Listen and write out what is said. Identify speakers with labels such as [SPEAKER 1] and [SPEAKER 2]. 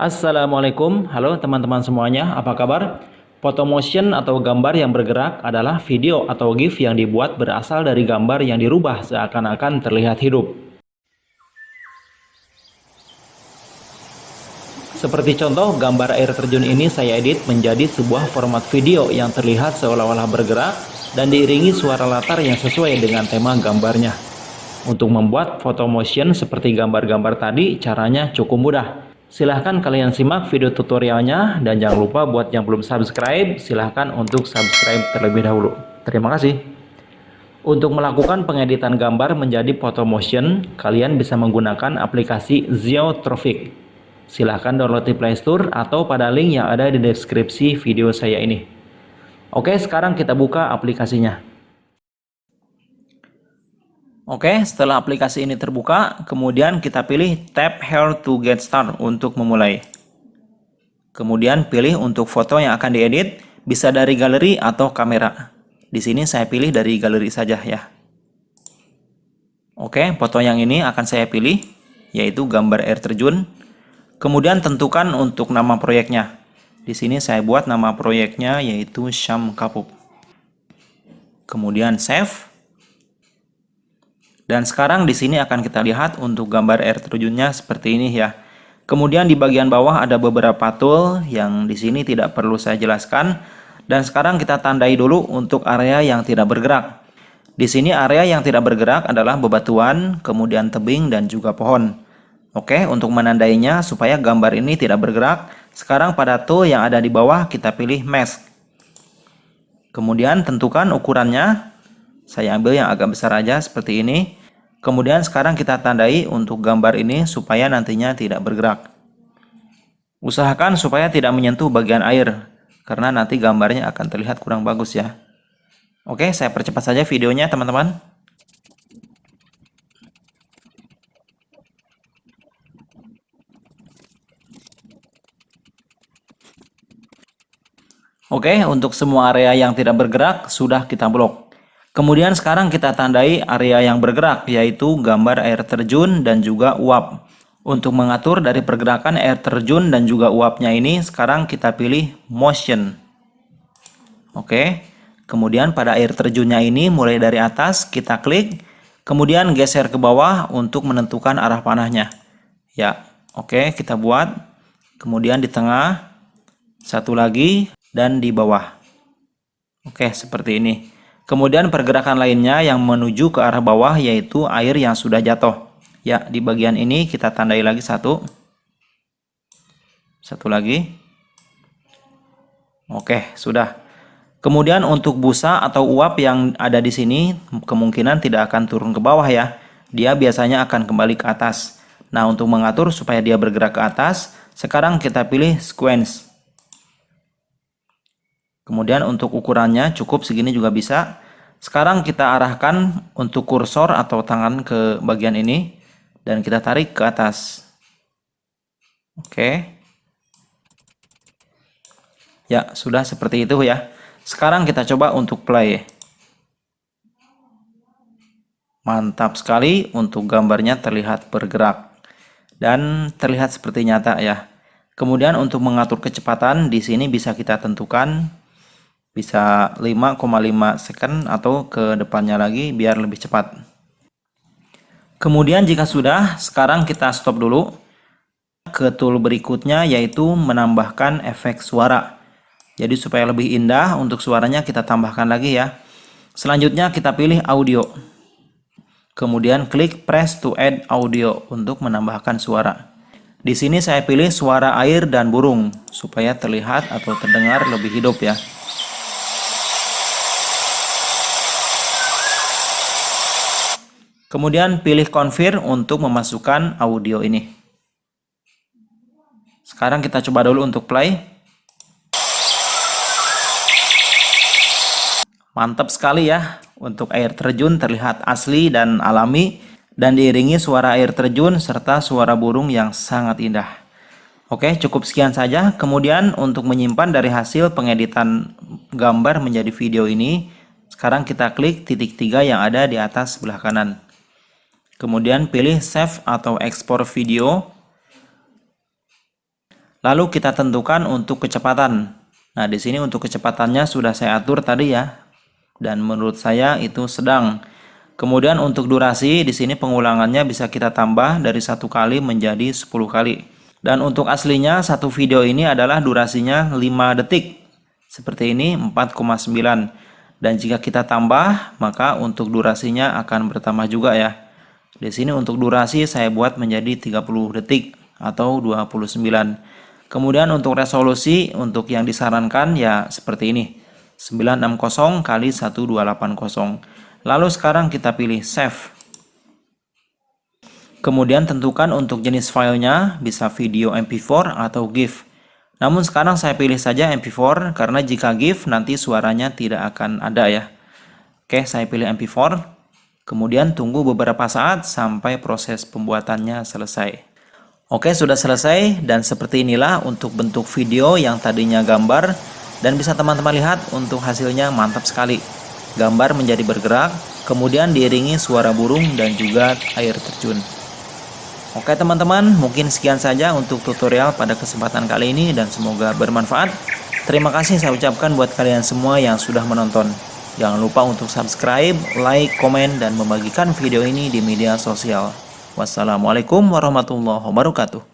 [SPEAKER 1] Assalamualaikum, halo teman-teman semuanya, apa kabar? Foto motion atau gambar yang bergerak adalah video atau GIF yang dibuat berasal dari gambar yang dirubah seakan-akan terlihat hidup. Seperti contoh, gambar air terjun ini saya edit menjadi sebuah format video yang terlihat seolah-olah bergerak dan diiringi suara latar yang sesuai dengan tema gambarnya. Untuk membuat foto motion seperti gambar-gambar tadi, caranya cukup mudah. Silahkan kalian simak video tutorialnya, dan jangan lupa buat yang belum subscribe, silahkan untuk subscribe terlebih dahulu. Terima kasih. Untuk melakukan pengeditan gambar menjadi foto motion, kalian bisa menggunakan aplikasi Geotrofic. Silahkan download di Play Store atau pada link yang ada di deskripsi video saya ini. Oke, sekarang kita buka aplikasinya. Oke, setelah aplikasi ini terbuka, kemudian kita pilih tap Here to get start untuk memulai. Kemudian pilih untuk foto yang akan diedit, bisa dari galeri atau kamera. Di sini saya pilih dari galeri saja ya. Oke, foto yang ini akan saya pilih, yaitu gambar air terjun. Kemudian tentukan untuk nama proyeknya. Di sini saya buat nama proyeknya yaitu Syam Kapup. Kemudian save. Dan sekarang di sini akan kita lihat untuk gambar air terjunnya seperti ini ya. Kemudian di bagian bawah ada beberapa tool yang di sini tidak perlu saya jelaskan. Dan sekarang kita tandai dulu untuk area yang tidak bergerak. Di sini area yang tidak bergerak adalah bebatuan, kemudian tebing dan juga pohon. Oke, untuk menandainya supaya gambar ini tidak bergerak, sekarang pada tool yang ada di bawah kita pilih mask. Kemudian tentukan ukurannya. Saya ambil yang agak besar aja seperti ini. Kemudian sekarang kita tandai untuk gambar ini supaya nantinya tidak bergerak. Usahakan supaya tidak menyentuh bagian air, karena nanti gambarnya akan terlihat kurang bagus ya. Oke, saya percepat saja videonya teman-teman. Oke, untuk semua area yang tidak bergerak sudah kita blok. Kemudian sekarang kita tandai area yang bergerak, yaitu gambar air terjun dan juga uap. Untuk mengatur dari pergerakan air terjun dan juga uapnya ini, sekarang kita pilih motion. Oke, kemudian pada air terjunnya ini mulai dari atas kita klik, kemudian geser ke bawah untuk menentukan arah panahnya. Ya, oke, kita buat. Kemudian di tengah, satu lagi, dan di bawah. Oke, seperti ini. Kemudian pergerakan lainnya yang menuju ke arah bawah yaitu air yang sudah jatuh. Ya, di bagian ini kita tandai lagi satu. Satu lagi. Oke, sudah. Kemudian untuk busa atau uap yang ada di sini kemungkinan tidak akan turun ke bawah ya. Dia biasanya akan kembali ke atas. Nah, untuk mengatur supaya dia bergerak ke atas, sekarang kita pilih sequence. Kemudian untuk ukurannya cukup segini juga bisa. Sekarang kita arahkan untuk kursor atau tangan ke bagian ini dan kita tarik ke atas. Oke. Ya, sudah seperti itu ya. Sekarang kita coba untuk play. Mantap sekali, untuk gambarnya terlihat bergerak dan terlihat seperti nyata ya. Kemudian untuk mengatur kecepatan di sini bisa kita tentukan. Bisa 5,5 second atau ke depannya lagi biar lebih cepat. Kemudian jika sudah, sekarang kita stop dulu. Ke tool berikutnya yaitu menambahkan efek suara. Jadi supaya lebih indah untuk suaranya kita tambahkan lagi ya. Selanjutnya kita pilih audio. Kemudian klik press to add audio untuk menambahkan suara. Di sini saya pilih suara air dan burung supaya terlihat atau terdengar lebih hidup ya. Kemudian pilih confirm untuk memasukkan audio ini. Sekarang kita coba dulu untuk play. Mantap sekali ya. Untuk air terjun terlihat asli dan alami dan diiringi suara air terjun serta suara burung yang sangat indah. Oke, cukup sekian saja. Kemudian untuk menyimpan dari hasil pengeditan gambar menjadi video ini, sekarang kita klik titik 3 yang ada di atas sebelah kanan. Kemudian pilih save atau export video. Lalu kita tentukan untuk kecepatan. Nah, di sini untuk kecepatannya sudah saya atur tadi ya. Dan menurut saya itu sedang. Kemudian untuk durasi di sini pengulangannya bisa kita tambah dari 1 kali menjadi 10 kali. Dan untuk aslinya satu video ini adalah durasinya 5 detik. Seperti ini 4,9. Dan jika kita tambah, maka untuk durasinya akan bertambah juga ya. Di sini untuk durasi saya buat menjadi 30 detik atau 29. Kemudian untuk resolusi untuk yang disarankan ya seperti ini. 960 kali 1280. Lalu sekarang kita pilih save. Kemudian tentukan untuk jenis filenya, bisa video MP4 atau GIF. Namun sekarang saya pilih saja MP4 karena jika GIF nanti suaranya tidak akan ada ya. Oke, saya pilih MP4. Kemudian tunggu beberapa saat sampai proses pembuatannya selesai. Oke, sudah selesai dan seperti inilah untuk bentuk video yang tadinya gambar dan bisa teman-teman lihat untuk hasilnya mantap sekali. Gambar menjadi bergerak, kemudian diiringi suara burung dan juga air terjun. Oke teman-teman, mungkin sekian saja untuk tutorial pada kesempatan kali ini dan semoga bermanfaat. Terima kasih saya ucapkan buat kalian semua yang sudah menonton. Jangan lupa untuk subscribe, like, komen, dan membagikan video ini di media sosial. Wassalamualaikum warahmatullahi wabarakatuh.